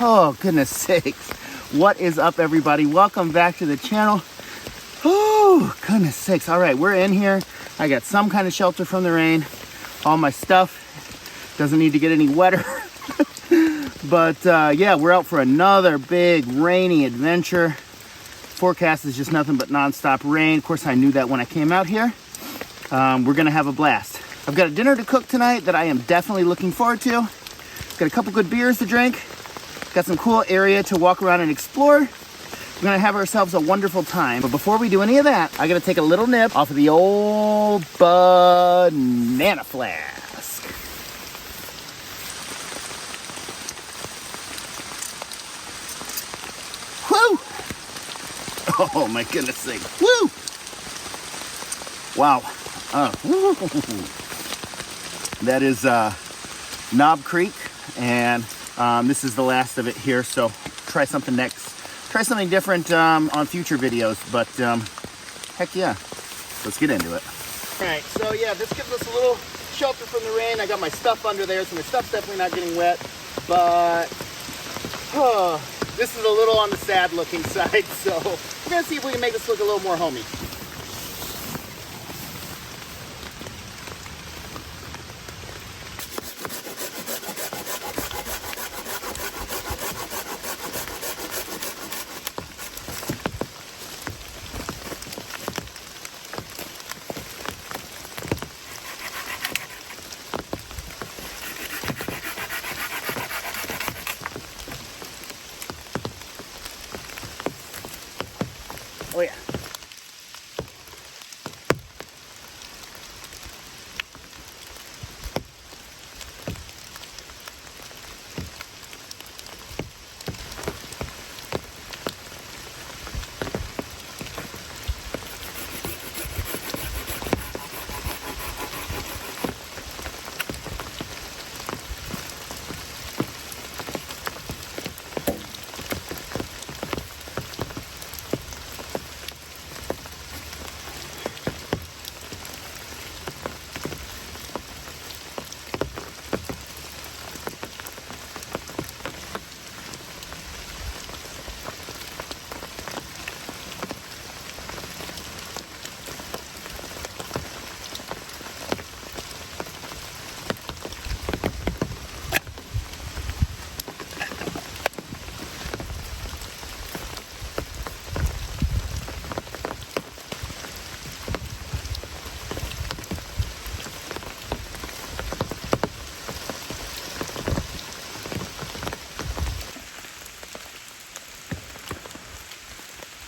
Oh, goodness sakes. What is up, everybody? Welcome back to the channel. Oh, goodness sakes. All right, we're in here. I got some kind of shelter from the rain. All my stuff doesn't need to get any wetter. But yeah, we're out for another big rainy adventure. Forecast is just nothing but nonstop rain. Of course, I knew that when I came out here. We're gonna have a blast. I've got a dinner to cook tonight that I am definitely looking forward to. Got a couple good beers to drink. Got some cool area to walk around and explore. We're gonna have ourselves a wonderful time. But before we do any of that, I gotta take a little nip off of the old banana flask. Woo! Oh my goodness sake. Woo! Wow. That is Knob Creek, and this is the last of it here, so try something next. Try something different on future videos, but heck yeah, let's get into it. All right, so yeah, this gives us a little shelter from the rain. I got my stuff under there, so my stuff's definitely not getting wet, but this is a little on the sad looking side, so we're gonna see if we can make this look a little more homey. Oh yeah.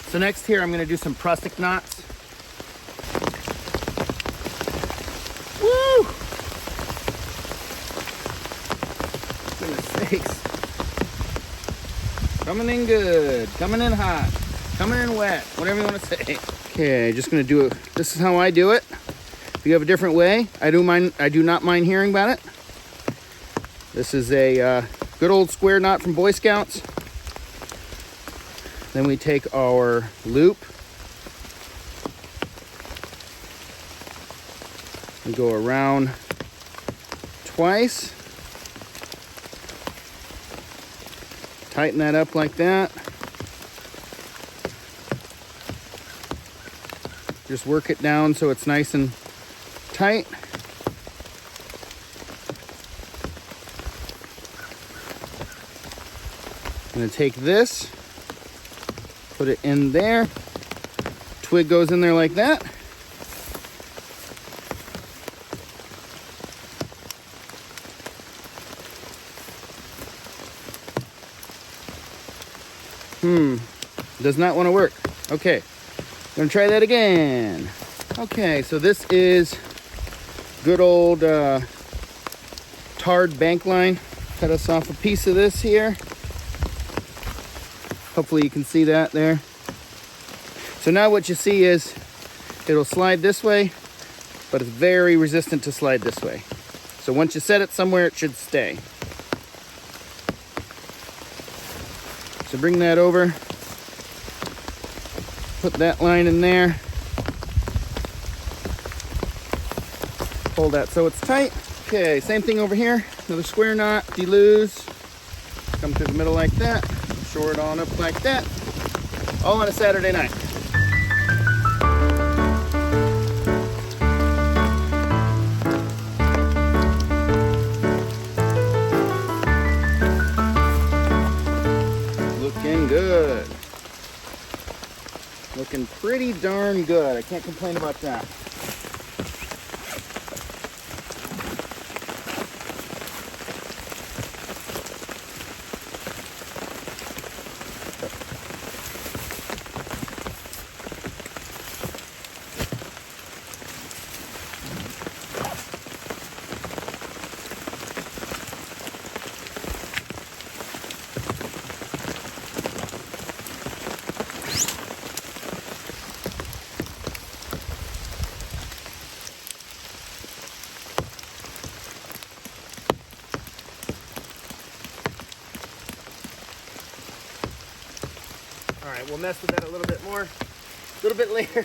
So next here, I'm gonna do some prusik knots. Woo! Goodness sakes. Coming in good, coming in hot, coming in wet, whatever you wanna say. Okay, just gonna do it. This is how I do it. If you have a different way, I do not mind hearing about it. This is a good old square knot from Boy Scouts. Then we take our loop and go around twice. Tighten that up like that. Just work it down so it's nice and tight. I'm going to take this. Put it in there. Twig goes in there like that. Does not want to work. Okay, gonna try that again. Okay, so this is good old tarred bank line. Cut us off a piece of this here. Hopefully you can see that there. So now what you see is it'll slide this way, but it's very resistant to slide this way. So once you set it somewhere, it should stay. So bring that over, put that line in there, pull that so it's tight. Okay, same thing over here, another square knot, deluse. them through the middle like that, shore it on up like that, all on a Saturday night. Looking good. Looking pretty darn good. I can't complain about that. All right, we'll mess with that a little bit more, a little bit later,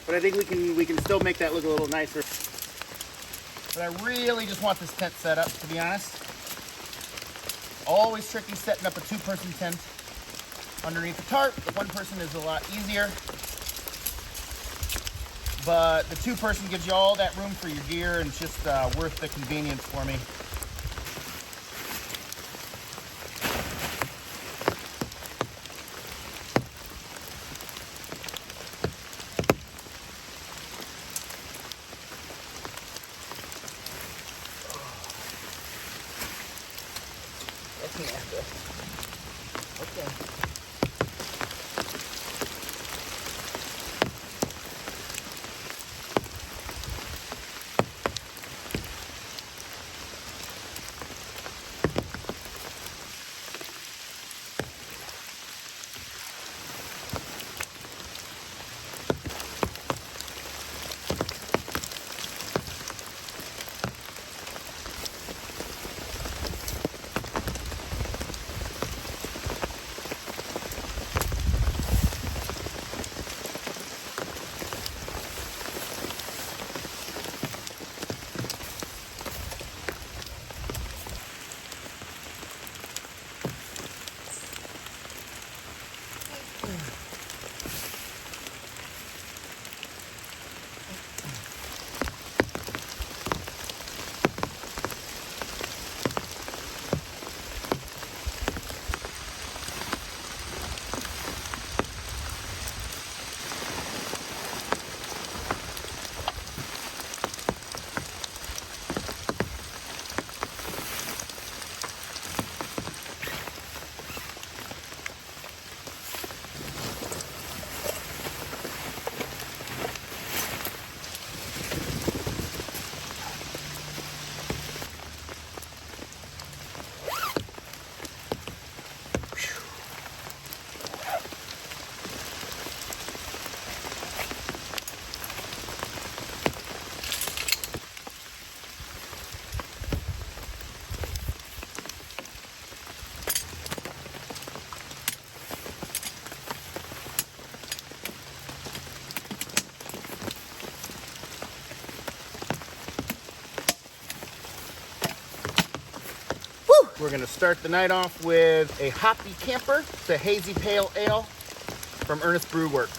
but I think we can still make that look a little nicer. But I really just want this tent set up, to be honest. Always tricky setting up a two-person tent underneath the tarp. The one person is a lot easier, but the two-person gives you all that room for your gear, and it's just worth the convenience for me. Okay. We're gonna start the night off with a hoppy camper. It's a hazy pale ale from Ernest Brew Works.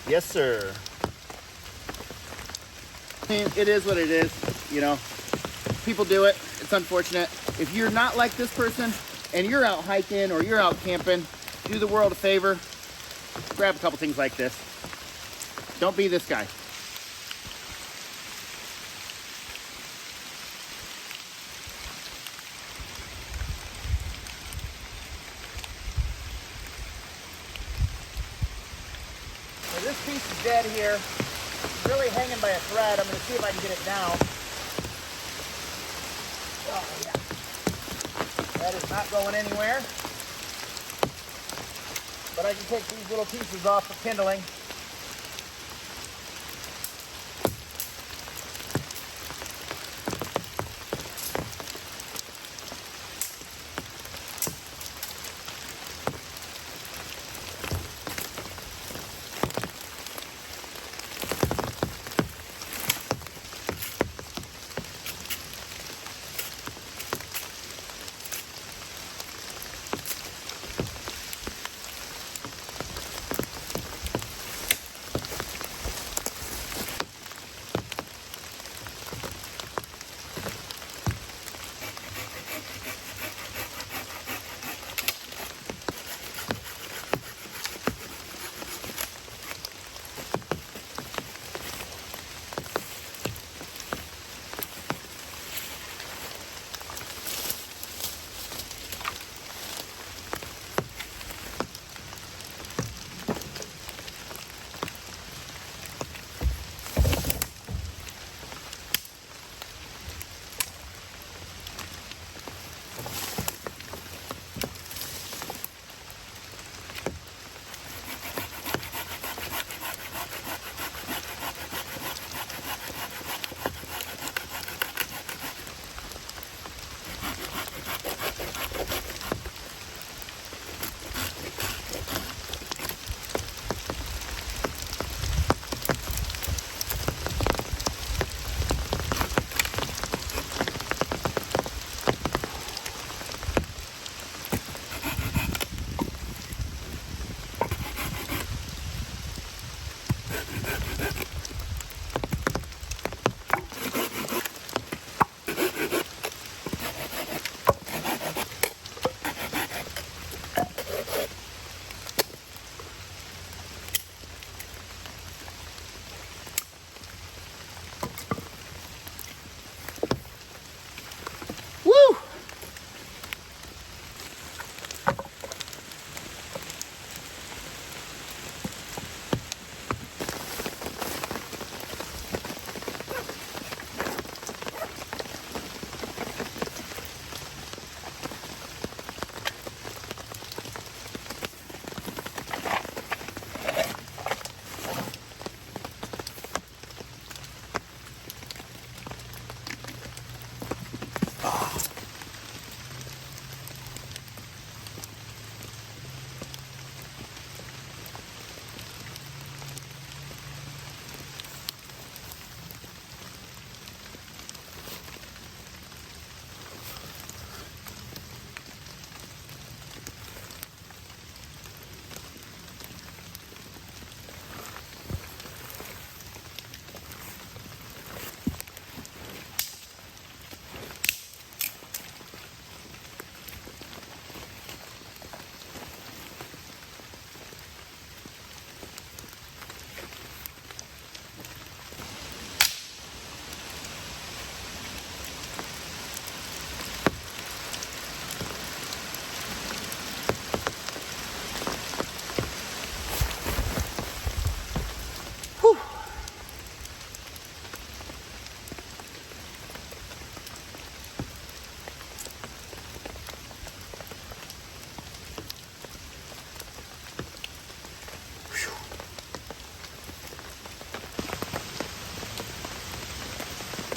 Yes, sir. I mean, it is what it is, you know. People do it. It's unfortunate. If you're not like this person and you're out hiking or you're out camping, do the world a favor, grab a couple things like this. Don't be this guy. So this piece is dead here. It's really hanging by a thread. I'm going to see if I can get it down. Oh, yeah. That is not going anywhere. But I can take these little pieces off for kindling.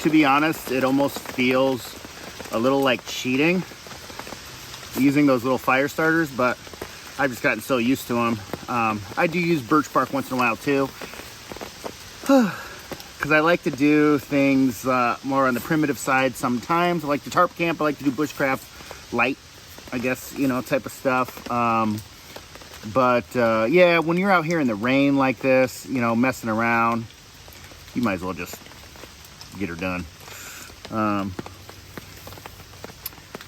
to be honest, it almost feels a little like cheating using those little fire starters, but I've just gotten so used to them. I do use birch bark once in a while too, because I like to do things more on the primitive side sometimes. I like to tarp camp, I like to do bushcraft light, I guess, you know, type of stuff. Yeah, when you're out here in the rain like this, you know, messing around, you might as well just get her done.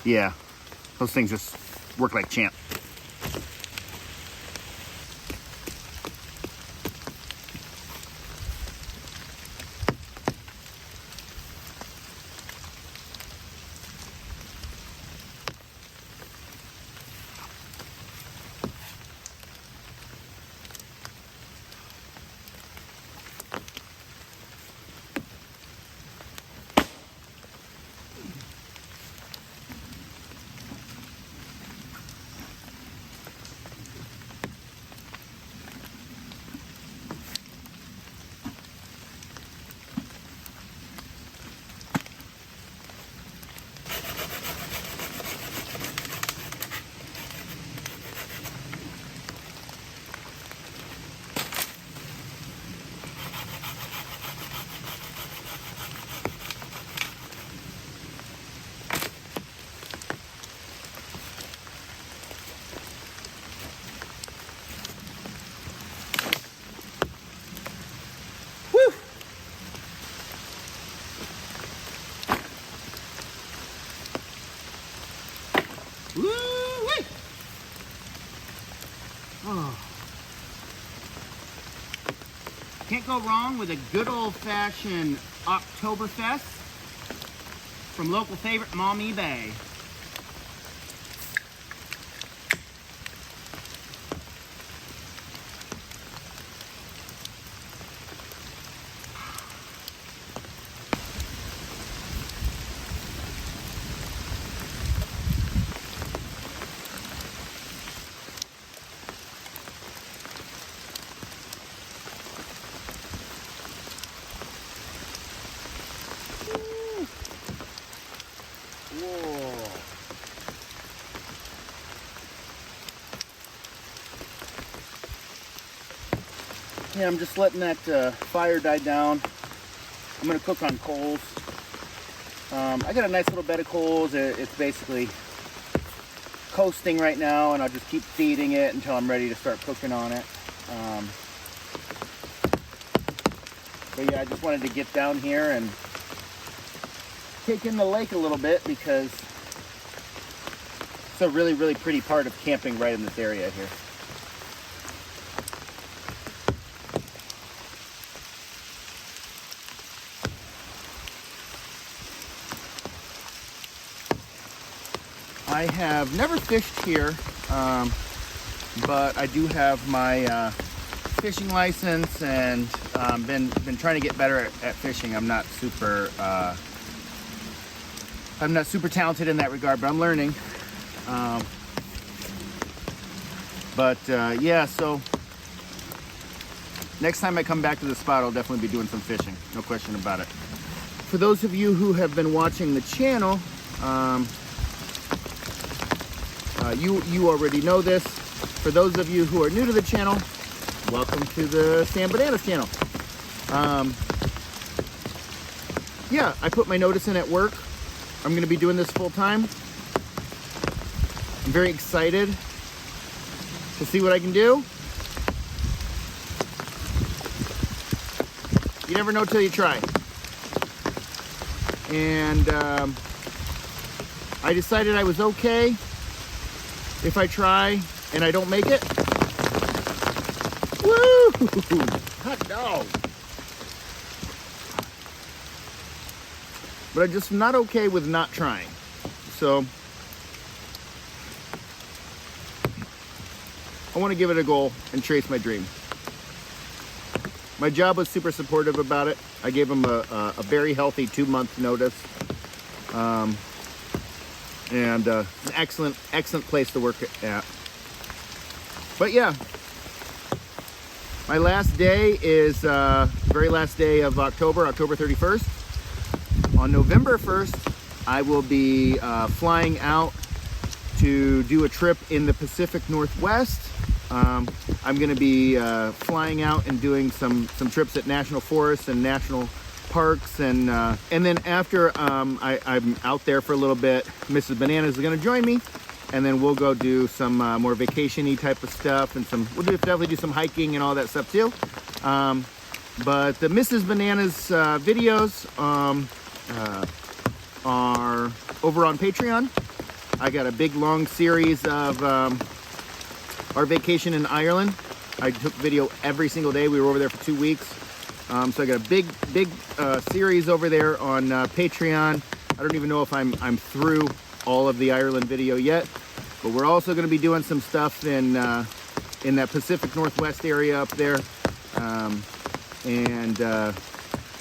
Yeah, those things just work like champ. Woo-wee! Oh. Can't go wrong with a good old-fashioned Oktoberfest from local favorite Maumee Bay. Whoa. Yeah, I'm just letting that fire die down. I'm gonna cook on coals. I got a nice little bed of coals. It's basically coasting right now, and I'll just keep feeding it until I'm ready to start cooking on it. But yeah, I just wanted to get down here and take in the lake a little bit, because it's a really, really pretty part of camping right in this area here. I have never fished here, but I do have my fishing license, and been trying to get better at fishing. I'm not super talented in that regard, but I'm learning. Yeah, so next time I come back to the spot, I'll definitely be doing some fishing, no question about it. For those of you who have been watching the channel, you already know this. For those of you who are new to the channel, welcome to the Sam Bananas channel. Yeah, I put my notice in at work. I'm going to be doing this full time. I'm very excited to see what I can do. You never know till you try. And I decided I was okay if I try and I don't make it. Woo! Hot dog! But I'm just not okay with not trying. So I want to give it a goal and chase my dream. My job was super supportive about it. I gave them a very healthy 2-month notice. And an excellent place to work at. But yeah, my last day is very last day of October 31st. on November 1st, I will be flying out to do a trip in the Pacific Northwest. I'm going to be flying out and doing some trips at national forests and national parks, and then after I'm out there for a little bit, Mrs. Bananas is going to join me, and then we'll go do some more vacation-y type of stuff, and we'll definitely do some hiking and all that stuff too. But the Mrs. Bananas videos are over on Patreon. I got a big long series of our vacation in Ireland. I took video every single day. We were over there for 2 weeks. So I got a big series over there on Patreon. I don't even know if I'm through all of the Ireland video yet, but we're also going to be doing some stuff in that Pacific Northwest area up there, and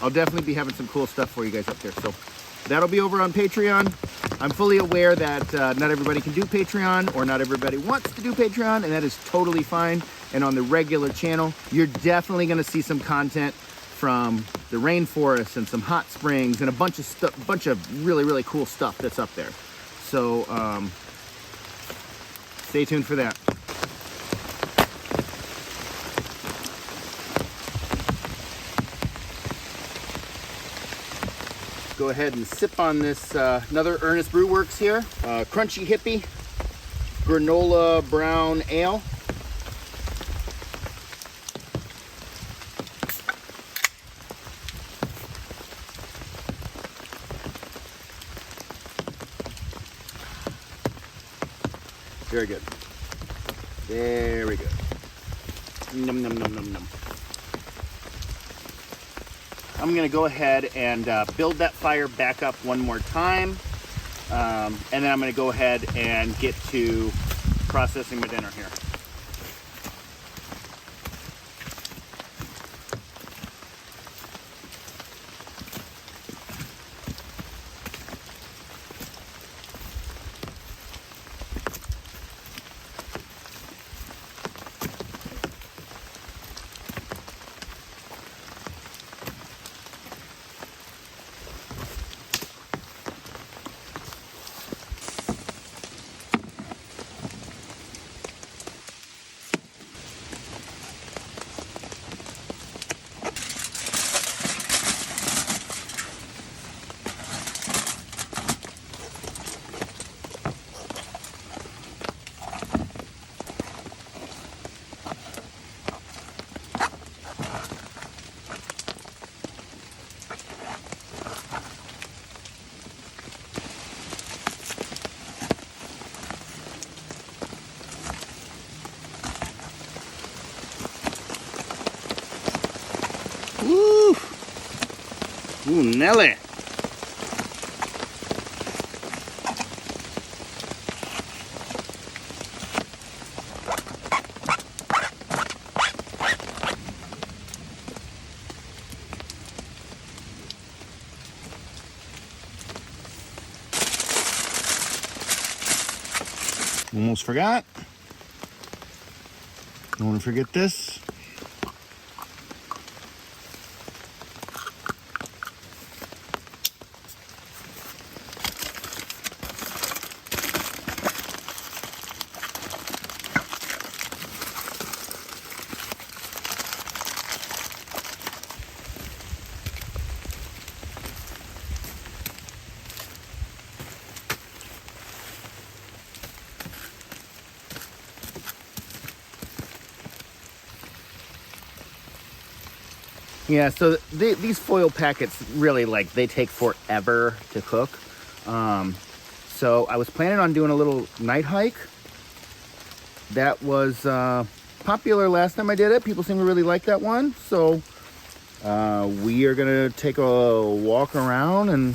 I'll definitely be having some cool stuff for you guys up there. So that'll be over on Patreon. I'm fully aware that not everybody can do Patreon, or not everybody wants to do Patreon, and that is totally fine. And on the regular channel, you're definitely going to see some content from the rainforest and some hot springs and a bunch of really cool stuff that's up there. So stay tuned for that. Go ahead and sip on this another Ernest Brew Works here, Crunchy Hippie Granola Brown Ale. Very good. Very good. Num num num num num. I'm gonna go ahead and build that fire back up one more time, and then I'm gonna go ahead and get to processing my dinner here. Woo! Ooh, Nelly! Almost forgot. Don't want to forget this. Yeah, so these foil packets really, like, they take forever to cook. So I was planning on doing a little night hike. That was popular last time I did it. People seem to really like that one. So we are gonna take a walk around and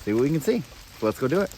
see what we can see. So let's go do it.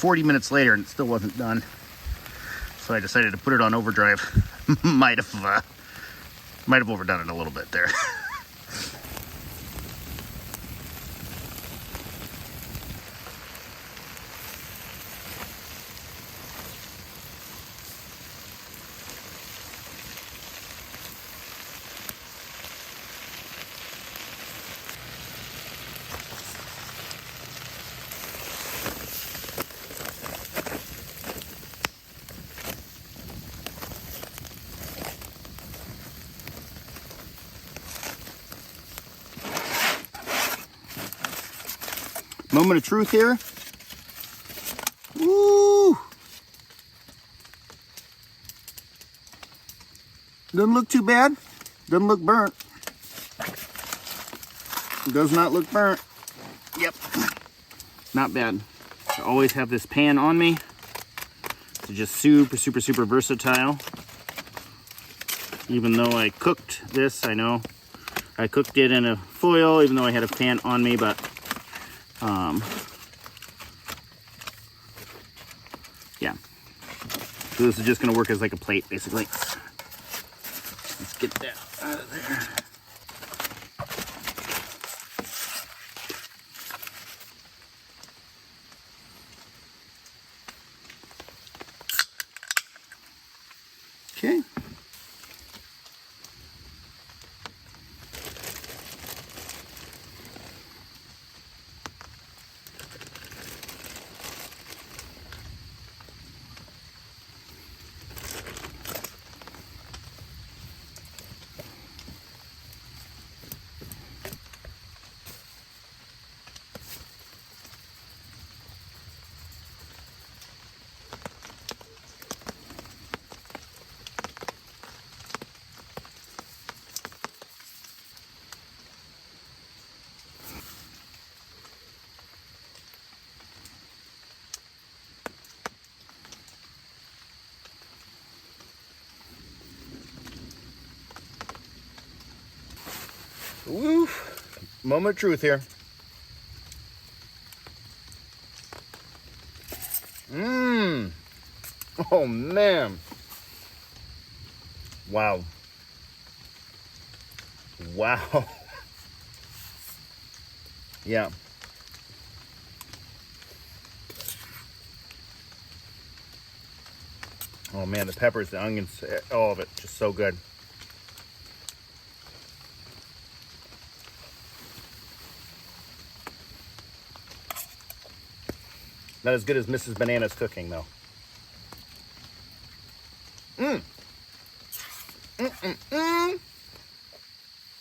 40 minutes later and it still wasn't done. So I decided to put it on overdrive. might have overdone it a little bit there. Moment of truth here. Woo! Doesn't look too bad. Doesn't look burnt. Does not look burnt. Yep. Not bad. I always have this pan on me. It's just super, super, super versatile. Even though I cooked this, I know I cooked it in a foil, even though I had a pan on me, but yeah. So this is just gonna work as like a plate, basically. Let's get that out of there. Okay. Woof. Moment of truth here. Mmm. Oh, man. Wow. Wow. Yeah. Oh, man, the peppers, the onions, all of it, just so good. Not as good as Mrs. Banana's cooking, though. Mmm. Mm-mm-mm.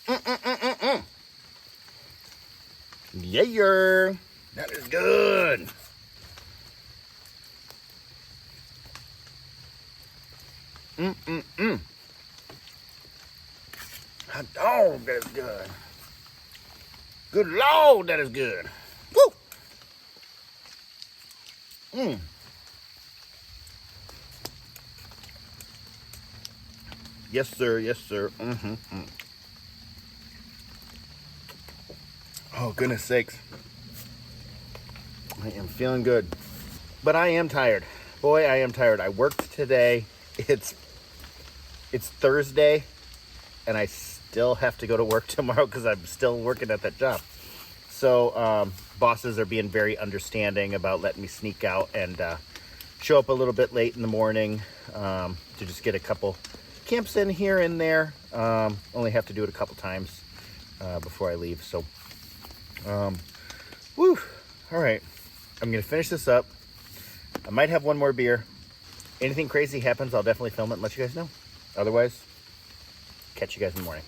Mm-mm-mm-mm-mm. Yeah, that is good. Mm-mm-mm. Hot dog, that is good. Good Lord, that is good. Woo! Mmm. Yes, sir. Yes, sir. Mm-hmm. Oh, goodness sakes. I am feeling good. But I am tired. Boy, I am tired. I worked today. It's Thursday, and I still have to go to work tomorrow because I'm still working at that job. So bosses are being very understanding about letting me sneak out and show up a little bit late in the morning to just get a couple camps in here and there. Only have to do it a couple times before I leave. So, woo. All right. I'm going to finish this up. I might have one more beer. Anything crazy happens, I'll definitely film it and let you guys know. Otherwise, catch you guys in the morning.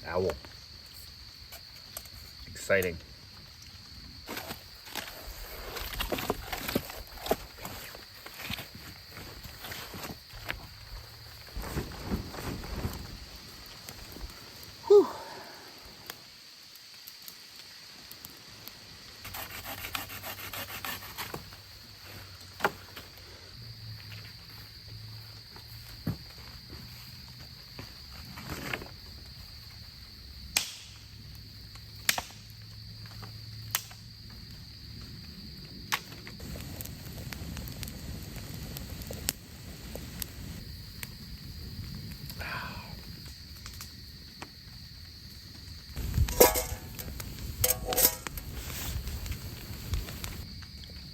Owl. Exciting. Whew.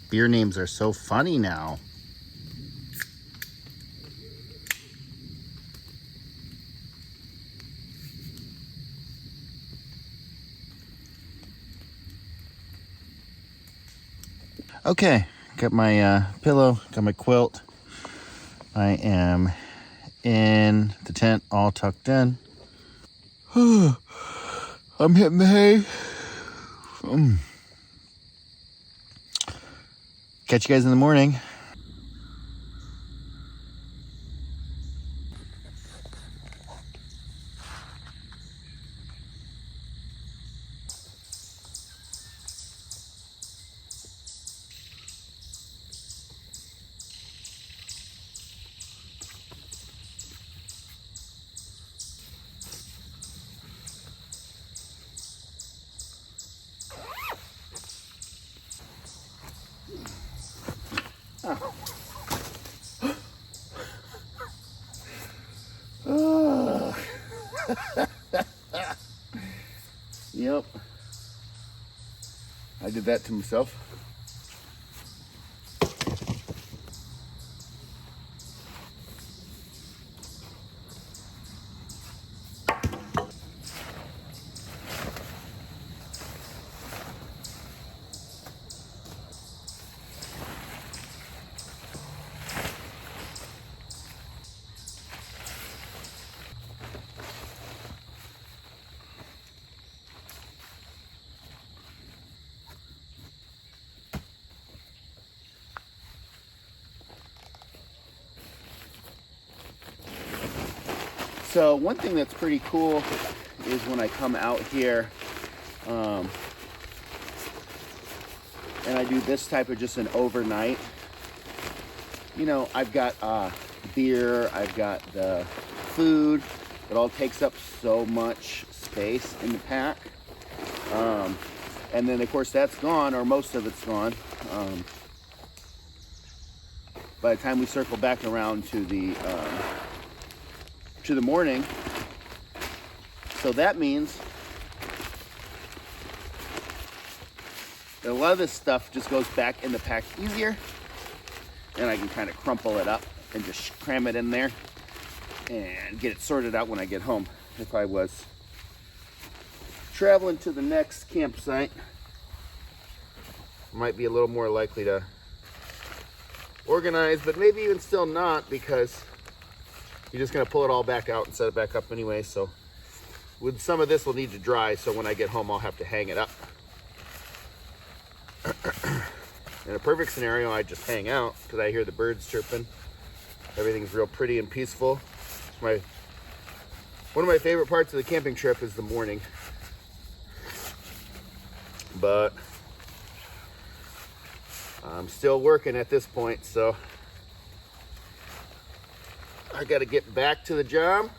Beer names are so funny now. Okay, got my pillow, got my quilt. I am in the tent, all tucked in. I'm hitting the hay. Catch you guys in the morning. Yep. I did that to myself. So one thing that's pretty cool is when I come out here and I do this type of just an overnight, you know, I've got beer, I've got the food. It all takes up so much space in the pack. And then of course that's gone, or most of it's gone. By the time we circle back around to the morning. So that means that a lot of this stuff just goes back in the pack easier, and I can kind of crumple it up and just cram it in there and get it sorted out when I get home. If I was traveling to the next campsite, I might be a little more likely to organize, but maybe even still not, because you're just gonna pull it all back out and set it back up anyway. So with some of this will need to dry, so when I get home I'll have to hang it up. In a perfect scenario, I just hang out because I hear the birds chirping. Everything's real pretty and peaceful. One of my favorite parts of the camping trip is the morning. But I'm still working at this point, so I got to get back to the job.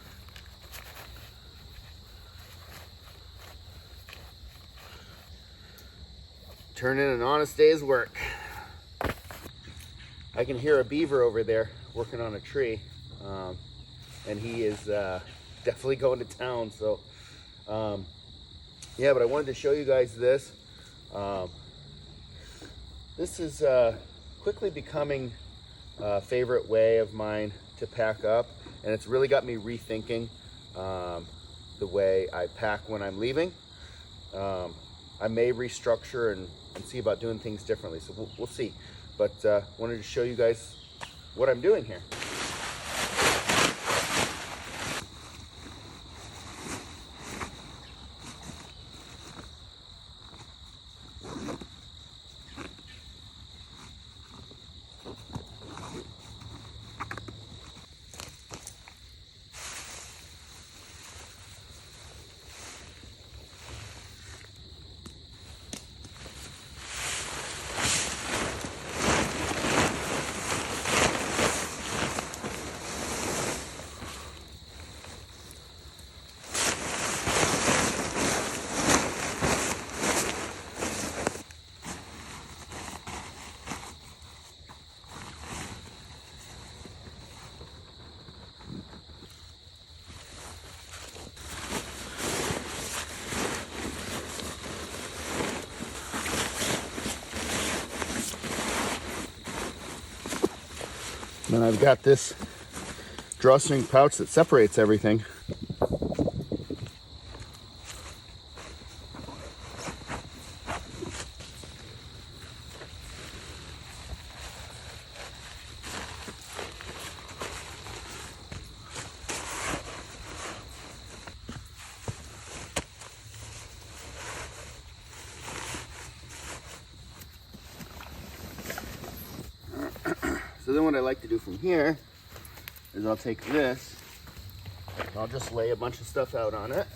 Turn in an honest day's work. I can hear a beaver over there working on a tree, and he is definitely going to town. So yeah, but I wanted to show you guys this. This is quickly becoming a favorite way of mine to pack up, and it's really got me rethinking the way I pack when I'm leaving. I may restructure and see about doing things differently, so we'll see. But wanted to show you guys what I'm doing here. then I've got this drawstring pouch that separates everything. So then what I like to do from here is I'll take this, I'll just lay a bunch of stuff out on it.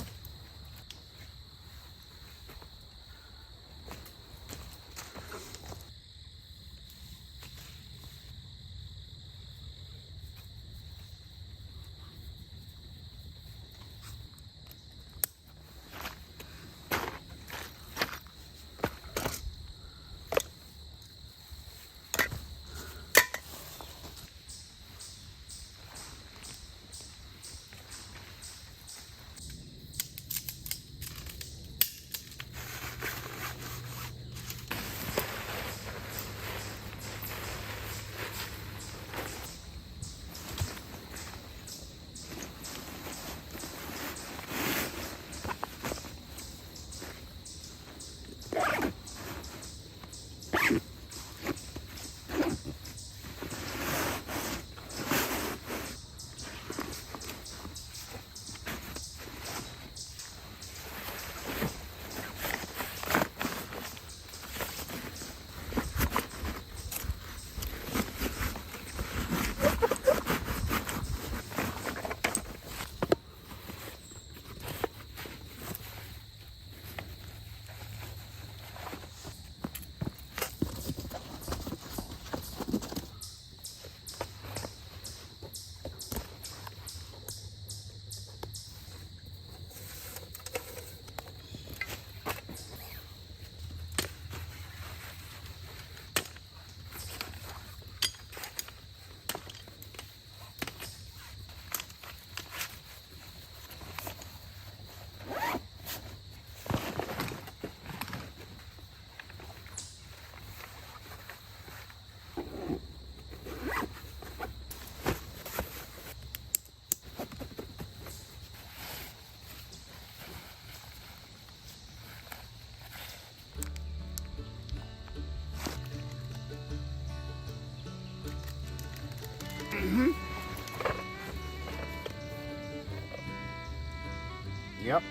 Yep.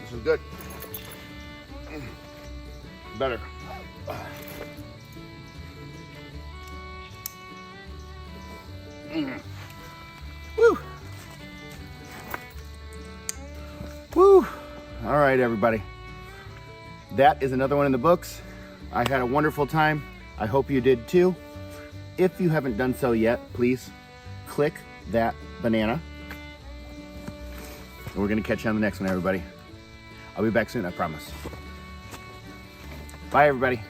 This is good. Better. Woo. Woo. All right, everybody. That is another one in the books. I had a wonderful time. I hope you did too. If you haven't done so yet, please click that banana. And we're going to catch you on the next one, everybody. I'll be back soon, I promise. Bye, everybody.